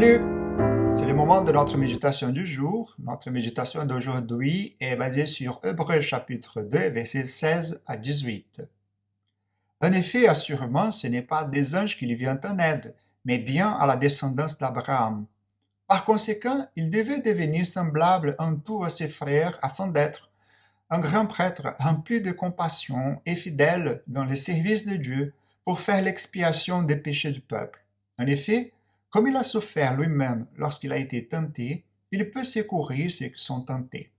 Salut! C'est le moment de notre méditation du jour. Notre méditation d'aujourd'hui est basée sur Hébreux chapitre 2, versets 16 à 18. En effet, assurément, ce n'est pas des anges qui lui viennent en aide, mais bien à la descendance d'Abraham. Par conséquent, il devait devenir semblable en tout à ses frères afin d'être un grand prêtre rempli de compassion et fidèle dans le service de Dieu pour faire l'expiation des péchés du peuple. En effet, comme il a souffert lui-même lorsqu'il a été tenté, il peut secourir ceux qui sont tentés.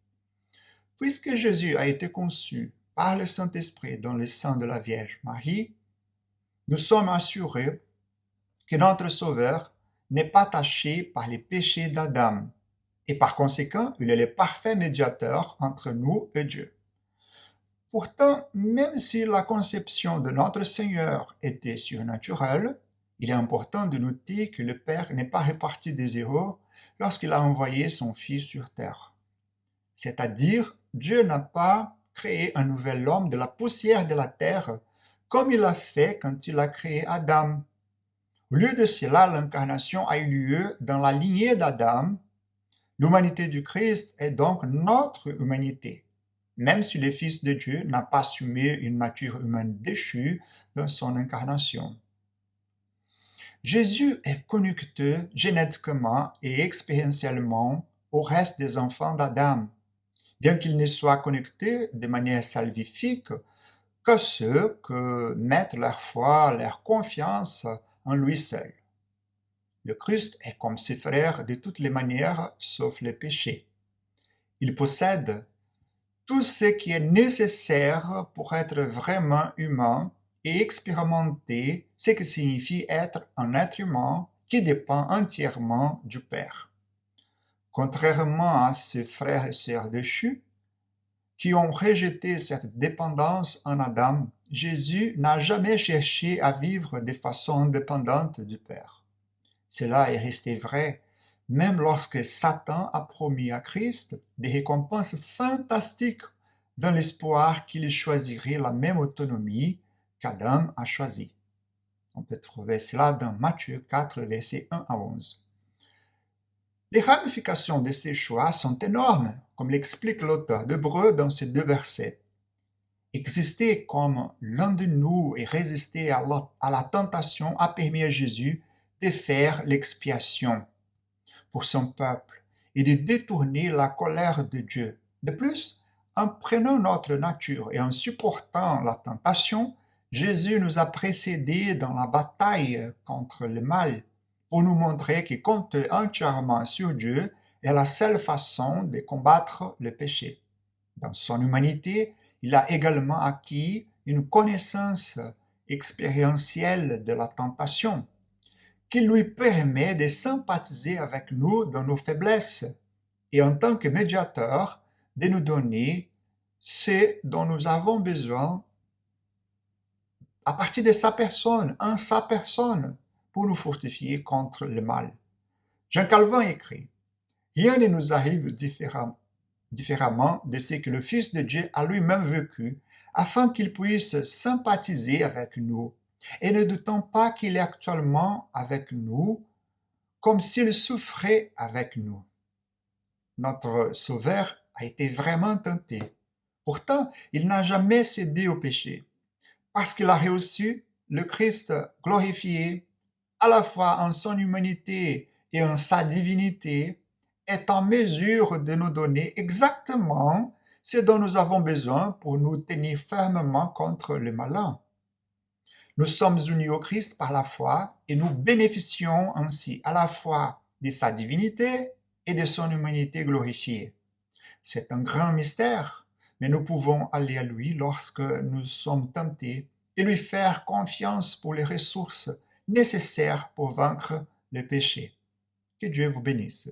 Puisque Jésus a été conçu par le Saint-Esprit dans le sein de la Vierge Marie, nous sommes assurés que notre Sauveur n'est pas taché par les péchés d'Adam, et par conséquent, il est le parfait médiateur entre nous et Dieu. Pourtant, même si la conception de notre Seigneur était surnaturelle, il est important de noter que le Père n'est pas réparti des zéros lorsqu'il a envoyé son Fils sur terre. C'est-à-dire, Dieu n'a pas créé un nouvel homme de la poussière de la terre comme il l'a fait quand il a créé Adam. Au lieu de cela, l'incarnation a eu lieu dans la lignée d'Adam. L'humanité du Christ est donc notre humanité, même si le Fils de Dieu n'a pas assumé une nature humaine déchue dans son incarnation. Jésus est connecté génétiquement et expérientiellement au reste des enfants d'Adam, bien qu'il ne soit connecté de manière salvifique que ceux qui mettent leur foi, leur confiance en lui seul. Le Christ est comme ses frères de toutes les manières, sauf le péché. Il possède tout ce qui est nécessaire pour être vraiment humain et expérimenter ce que signifie être un être humain qui dépend entièrement du Père. Contrairement à ses frères et sœurs déchus, qui ont rejeté cette dépendance en Adam, Jésus n'a jamais cherché à vivre de façon indépendante du Père. Cela est resté vrai même lorsque Satan a promis à Christ des récompenses fantastiques dans l'espoir qu'il choisirait la même autonomie qu'Adam a choisi. On peut trouver cela dans Matthieu 4, versets 1 à 11. Les ramifications de ces choix sont énormes, comme l'explique l'auteur d'Hébreux dans ces deux versets. Exister comme l'un de nous et résister à la tentation a permis à Jésus de faire l'expiation pour son peuple et de détourner la colère de Dieu. De plus, en prenant notre nature et en supportant la tentation, Jésus nous a précédés dans la bataille contre le mal pour nous montrer que compter entièrement sur Dieu est la seule façon de combattre le péché. Dans son humanité, il a également acquis une connaissance expérientielle de la tentation qui lui permet de sympathiser avec nous dans nos faiblesses et en tant que médiateur de nous donner ce dont nous avons besoin à partir de sa personne, en sa personne, pour nous fortifier contre le mal. Jean Calvin écrit « Rien ne nous arrive différemment de ce que le Fils de Dieu a lui-même vécu, afin qu'il puisse sympathiser avec nous, et ne doutons pas qu'il est actuellement avec nous, comme s'il souffrait avec nous. » Notre Sauveur a été vraiment tenté. Pourtant, il n'a jamais cédé au péché, parce qu'il a reçu le Christ glorifié, à la fois en son humanité et en sa divinité, est en mesure de nous donner exactement ce dont nous avons besoin pour nous tenir fermement contre le malin. Nous sommes unis au Christ par la foi et nous bénéficions ainsi à la fois de sa divinité et de son humanité glorifiée. C'est un grand mystère, mais nous pouvons aller à lui lorsque nous sommes tentés et lui faire confiance pour les ressources nécessaires pour vaincre le péché. Que Dieu vous bénisse.